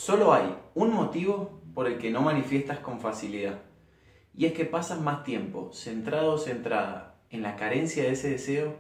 Solo hay un motivo por el que no manifiestas con facilidad, y es que pasas más tiempo centrado o centrada en la carencia de ese deseo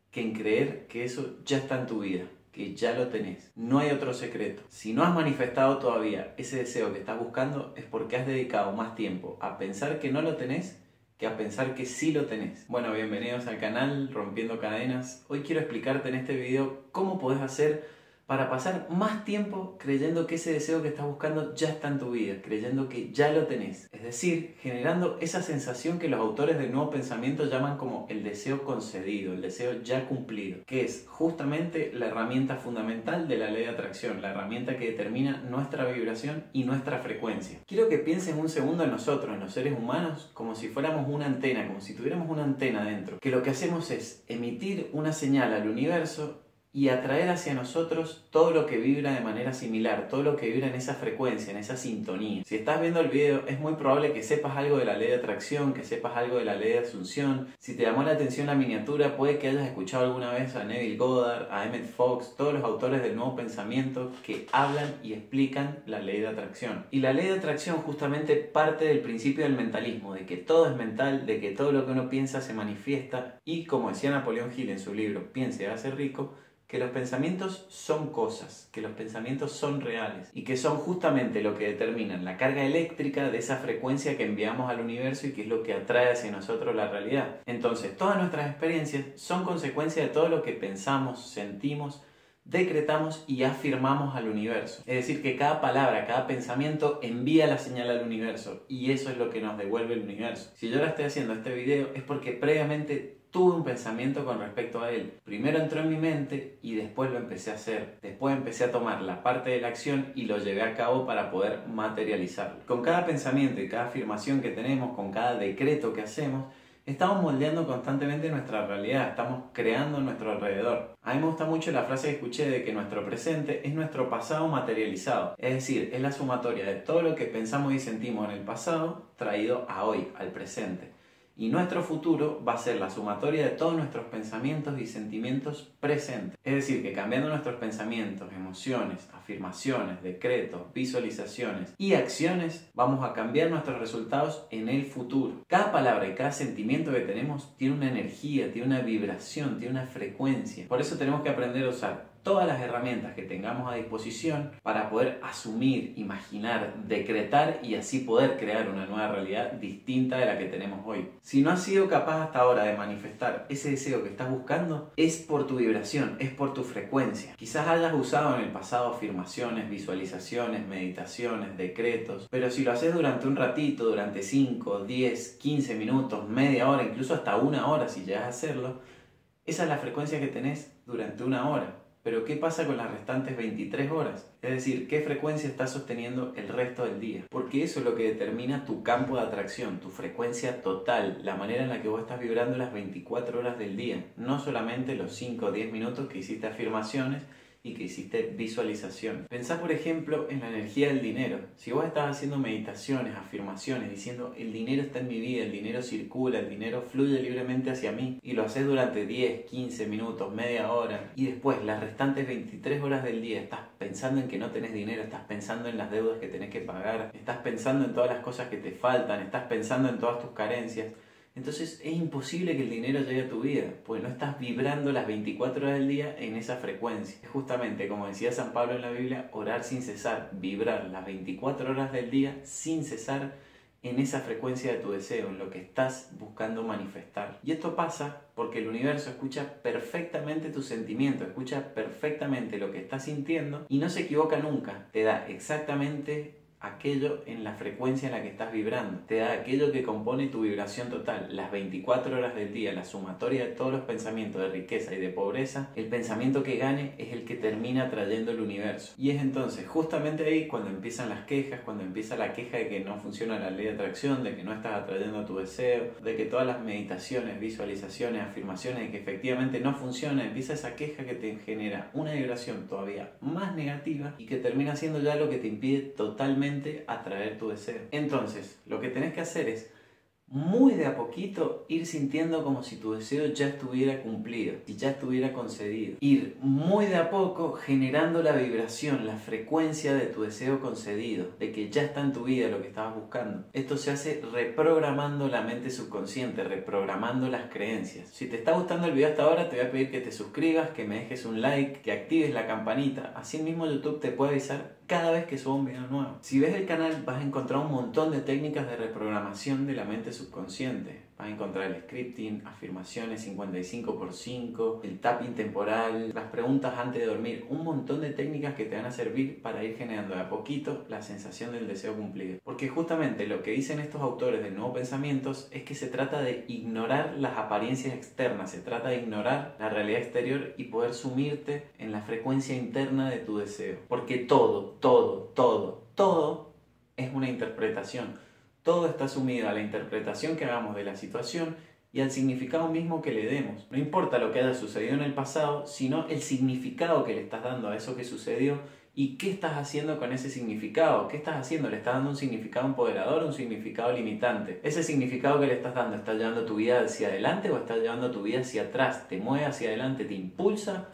que en creer que eso ya está en tu vida, que ya lo tenés. No hay otro secreto. Si no has manifestado todavía ese deseo que estás buscando, es porque has dedicado más tiempo a pensar que no lo tenés que a pensar que sí lo tenés. Bueno, bienvenidos al canal Rompiendo Cadenas. Hoy quiero explicarte en este video cómo podés hacer para pasar más tiempo creyendo que ese deseo que estás buscando ya está en tu vida, creyendo que ya lo tenés. Es decir, generando esa sensación que los autores del Nuevo Pensamiento llaman como el deseo concedido, el deseo ya cumplido, que es justamente la herramienta fundamental de la ley de atracción, la herramienta que determina nuestra vibración y nuestra frecuencia. Quiero que pienses un segundo en nosotros, en los seres humanos, como si fuéramos una antena, como si tuviéramos una antena dentro, que lo que hacemos es emitir una señal al universo y atraer hacia nosotros todo lo que vibra de manera similar, todo lo que vibra en esa frecuencia, en esa sintonía. Si estás viendo el video, es muy probable que sepas algo de la ley de atracción, que sepas algo de la ley de asunción. Si te llamó la atención la miniatura, puede que hayas escuchado alguna vez a Neville Goddard, a Emmett Fox, todos los autores del Nuevo Pensamiento que hablan y explican la ley de atracción. Y la ley de atracción justamente parte del principio del mentalismo, de que todo es mental, de que todo lo que uno piensa se manifiesta y, como decía Napoleón Hill en su libro Piense y hágase rico, que los pensamientos son cosas, que los pensamientos son reales y que son justamente lo que determinan la carga eléctrica de esa frecuencia que enviamos al universo y que es lo que atrae hacia nosotros la realidad. Entonces, todas nuestras experiencias son consecuencia de todo lo que pensamos, sentimos, decretamos y afirmamos al universo. Es decir, que cada palabra, cada pensamiento envía la señal al universo y eso es lo que nos devuelve el universo. Si yo ahora estoy haciendo este video es porque previamente tuve un pensamiento con respecto a él. Primero entró en mi mente y después lo empecé a hacer. Después empecé a tomar la parte de la acción y lo llevé a cabo para poder materializarlo. Con cada pensamiento y cada afirmación que tenemos, con cada decreto que hacemos, estamos moldeando constantemente nuestra realidad, estamos creando nuestro alrededor. A mí me gusta mucho la frase que escuché de que nuestro presente es nuestro pasado materializado. Es decir, es la sumatoria de todo lo que pensamos y sentimos en el pasado traído a hoy, al presente. Y nuestro futuro va a ser la sumatoria de todos nuestros pensamientos y sentimientos presentes. Es decir, que cambiando nuestros pensamientos, emociones, afirmaciones, decretos, visualizaciones y acciones, vamos a cambiar nuestros resultados en el futuro. Cada palabra y cada sentimiento que tenemos tiene una energía, tiene una vibración, tiene una frecuencia. Por eso tenemos que aprender a usar todas las herramientas que tengamos a disposición para poder asumir, imaginar, decretar y así poder crear una nueva realidad distinta de la que tenemos hoy. Si no has sido capaz hasta ahora de manifestar ese deseo que estás buscando, es por tu vibración, es por tu frecuencia. Quizás hayas usado en el pasado afirmaciones, visualizaciones, meditaciones, decretos, pero si lo haces durante un ratito, durante 5, 10, 15 minutos, media hora, incluso hasta una hora si llegas a hacerlo, esa es la frecuencia que tenés durante una hora. Pero ¿qué pasa con las restantes 23 horas? Es decir, ¿qué frecuencia estás sosteniendo el resto del día? Porque eso es lo que determina tu campo de atracción, tu frecuencia total, la manera en la que vos estás vibrando las 24 horas del día. No solamente los 5 o 10 minutos que hiciste afirmaciones y que hiciste visualización. Pensá, por ejemplo, en la energía del dinero. Si vos estás haciendo meditaciones, afirmaciones, diciendo el dinero está en mi vida, el dinero circula, el dinero fluye libremente hacia mí, y lo haces durante 10, 15 minutos, media hora, y después las restantes 23 horas del día estás pensando en que no tenés dinero, estás pensando en las deudas que tenés que pagar, estás pensando en todas las cosas que te faltan, estás pensando en todas tus carencias, entonces es imposible que el dinero llegue a tu vida, porque no estás vibrando las 24 horas del día en esa frecuencia. Es justamente, como decía San Pablo en la Biblia, orar sin cesar, vibrar las 24 horas del día sin cesar en esa frecuencia de tu deseo, en lo que estás buscando manifestar. Y esto pasa porque el universo escucha perfectamente tus sentimientos, escucha perfectamente lo que estás sintiendo y no se equivoca nunca. Te da exactamente aquello en la frecuencia en la que estás vibrando. Te da aquello que compone tu vibración total. Las 24 horas del día, la sumatoria de todos los pensamientos de riqueza y de pobreza, el pensamiento que gane es el que termina atrayendo el universo. Y es entonces justamente ahí cuando empiezan las quejas, cuando empieza la queja de que no funciona la ley de atracción, de que no estás atrayendo tu deseo, de que todas las meditaciones, visualizaciones, afirmaciones, de que efectivamente no funciona, empieza esa queja que te genera una vibración todavía más negativa y que termina siendo ya lo que te impide totalmente atraer tu deseo. Entonces, lo que tenés que hacer es muy de a poquito ir sintiendo como si tu deseo ya estuviera cumplido, si ya estuviera concedido. Ir muy de a poco generando la vibración, la frecuencia de tu deseo concedido, de que ya está en tu vida lo que estabas buscando. Esto se hace reprogramando la mente subconsciente, reprogramando las creencias. Si te está gustando el video hasta ahora, te voy a pedir que te suscribas, que me dejes un like, que actives la campanita. Así mismo YouTube te puede avisar cada vez que subo un video nuevo. Si ves el canal vas a encontrar un montón de técnicas de reprogramación de la mente subconsciente. Vas a encontrar el scripting, afirmaciones 55x5, el tapping temporal, las preguntas antes de dormir, un montón de técnicas que te van a servir para ir generando de a poquito la sensación del deseo cumplido. Porque justamente lo que dicen estos autores de Nuevos Pensamientos es que se trata de ignorar las apariencias externas, se trata de ignorar la realidad exterior y poder sumirte en la frecuencia interna de tu deseo. Porque todo es una interpretación. Todo está sumido a la interpretación que hagamos de la situación y al significado mismo que le demos. No importa lo que haya sucedido en el pasado, sino el significado que le estás dando a eso que sucedió y qué estás haciendo con ese significado. ¿Qué estás haciendo? ¿Le estás dando un significado empoderador o un significado limitante? Ese significado que le estás dando, ¿está llevando tu vida hacia adelante o está llevando tu vida hacia atrás? ¿Te mueve hacia adelante? ¿Te impulsa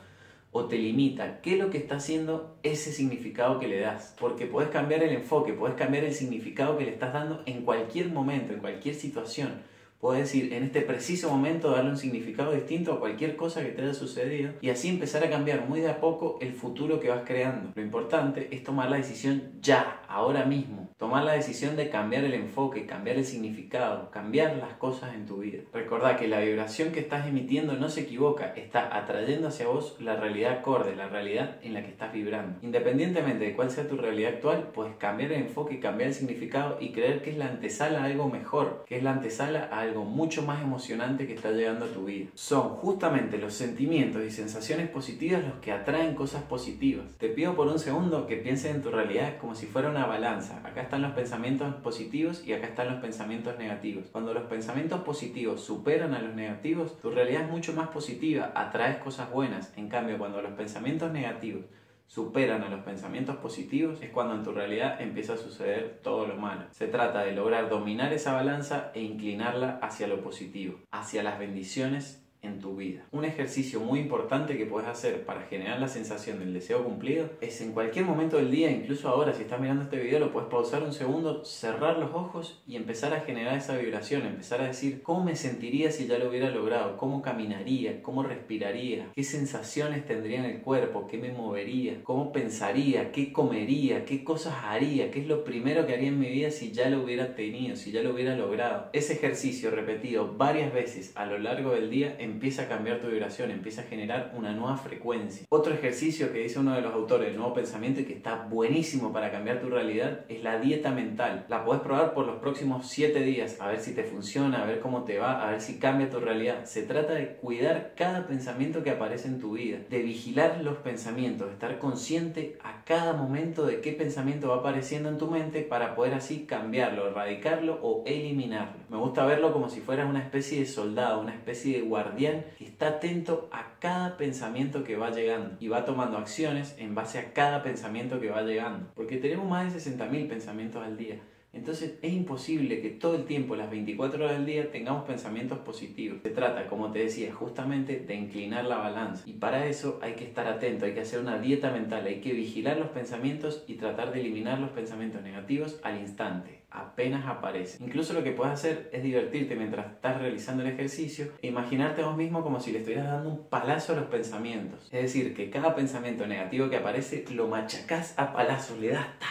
o te limita? ¿Qué es lo que está haciendo ese significado que le das? Porque puedes cambiar el enfoque, puedes cambiar el significado que le estás dando en cualquier momento, en cualquier situación. Puedes ir en este preciso momento darle un significado distinto a cualquier cosa que te haya sucedido y así empezar a cambiar muy de a poco el futuro que vas creando. Lo importante es tomar la decisión ya, ahora mismo. Tomar la decisión de cambiar el enfoque, cambiar el significado, cambiar las cosas en tu vida. Recordá que la vibración que estás emitiendo no se equivoca, está atrayendo hacia vos la realidad acorde, la realidad en la que estás vibrando. Independientemente de cuál sea tu realidad actual, puedes cambiar el enfoque, cambiar el significado y creer que es la antesala a algo mejor, que es la antesala a algo mucho más emocionante que está llegando a tu vida. Son justamente los sentimientos y sensaciones positivas los que atraen cosas positivas. Te pido por un segundo que pienses en tu realidad como si fuera una balanza. Acá están los pensamientos positivos y acá están los pensamientos negativos. Cuando los pensamientos positivos superan a los negativos, tu realidad es mucho más positiva, atraes cosas buenas. En cambio, cuando los pensamientos negativos superan a los pensamientos positivos, es cuando en tu realidad empieza a suceder todo lo malo. Se trata de lograr dominar esa balanza e inclinarla hacia lo positivo, hacia las bendiciones en tu vida. Un ejercicio muy importante que puedes hacer para generar la sensación del deseo cumplido es en cualquier momento del día, incluso ahora si estás mirando este video lo puedes pausar un segundo, cerrar los ojos y empezar a generar esa vibración, empezar a decir cómo me sentiría si ya lo hubiera logrado, cómo caminaría, cómo respiraría, qué sensaciones tendría en el cuerpo, qué me movería, cómo pensaría, qué comería, qué cosas haría, qué es lo primero que haría en mi vida si ya lo hubiera tenido, si ya lo hubiera logrado. Ese ejercicio repetido varias veces a lo largo del día empieza a cambiar tu vibración, empieza a generar una nueva frecuencia. Otro ejercicio que dice uno de los autores del Nuevo Pensamiento y que está buenísimo para cambiar tu realidad es la dieta mental. La podés probar por los próximos 7 días, a ver si te funciona, a ver cómo te va, a ver si cambia tu realidad. Se trata de cuidar cada pensamiento que aparece en tu vida, de vigilar los pensamientos, de estar consciente a cada momento de qué pensamiento va apareciendo en tu mente para poder así cambiarlo, erradicarlo o eliminarlo. Me gusta verlo como si fueras una especie de soldado, una especie de guardián que está atento a cada pensamiento que va llegando y va tomando acciones en base a cada pensamiento que va llegando, porque tenemos más de 60.000 pensamientos al día. Entonces es imposible que todo el tiempo, las 24 horas del día, tengamos pensamientos positivos. Se trata, como te decía, justamente de inclinar la balanza. Y para eso hay que estar atento, hay que hacer una dieta mental, hay que vigilar los pensamientos y tratar de eliminar los pensamientos negativos al instante, apenas aparecen. Incluso lo que puedes hacer es divertirte mientras estás realizando el ejercicio e imaginarte a vos mismo como si le estuvieras dando un palazo a los pensamientos. Es decir, que cada pensamiento negativo que aparece lo machacás a palazos, le das ¡ta!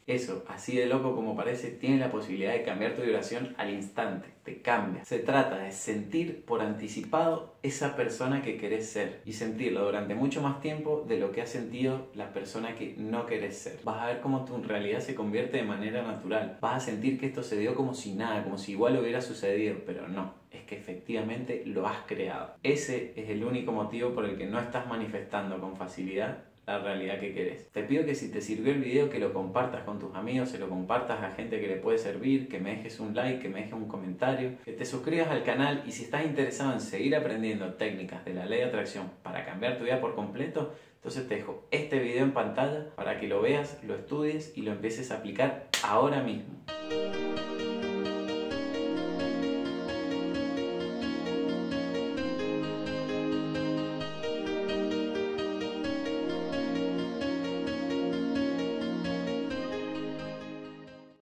Eso, así de loco como parece, tiene la posibilidad de cambiar tu vibración al instante, te cambia. Se trata de sentir por anticipado esa persona que querés ser y sentirlo durante mucho más tiempo de lo que ha sentido la persona que no querés ser. Vas a ver cómo tu realidad se convierte de manera natural. Vas a sentir que esto se dio como si nada, como si igual hubiera sucedido, pero no. Es que efectivamente lo has creado. Ese es el único motivo por el que no estás manifestando con facilidad la realidad que querés. Te pido que si te sirvió el video que lo compartas con tus amigos, se lo compartas a gente que le puede servir, que me dejes un like, que me dejes un comentario, que te suscribas al canal y si estás interesado en seguir aprendiendo técnicas de la ley de atracción para cambiar tu vida por completo, entonces te dejo este video en pantalla para que lo veas, lo estudies y lo empieces a aplicar ahora mismo.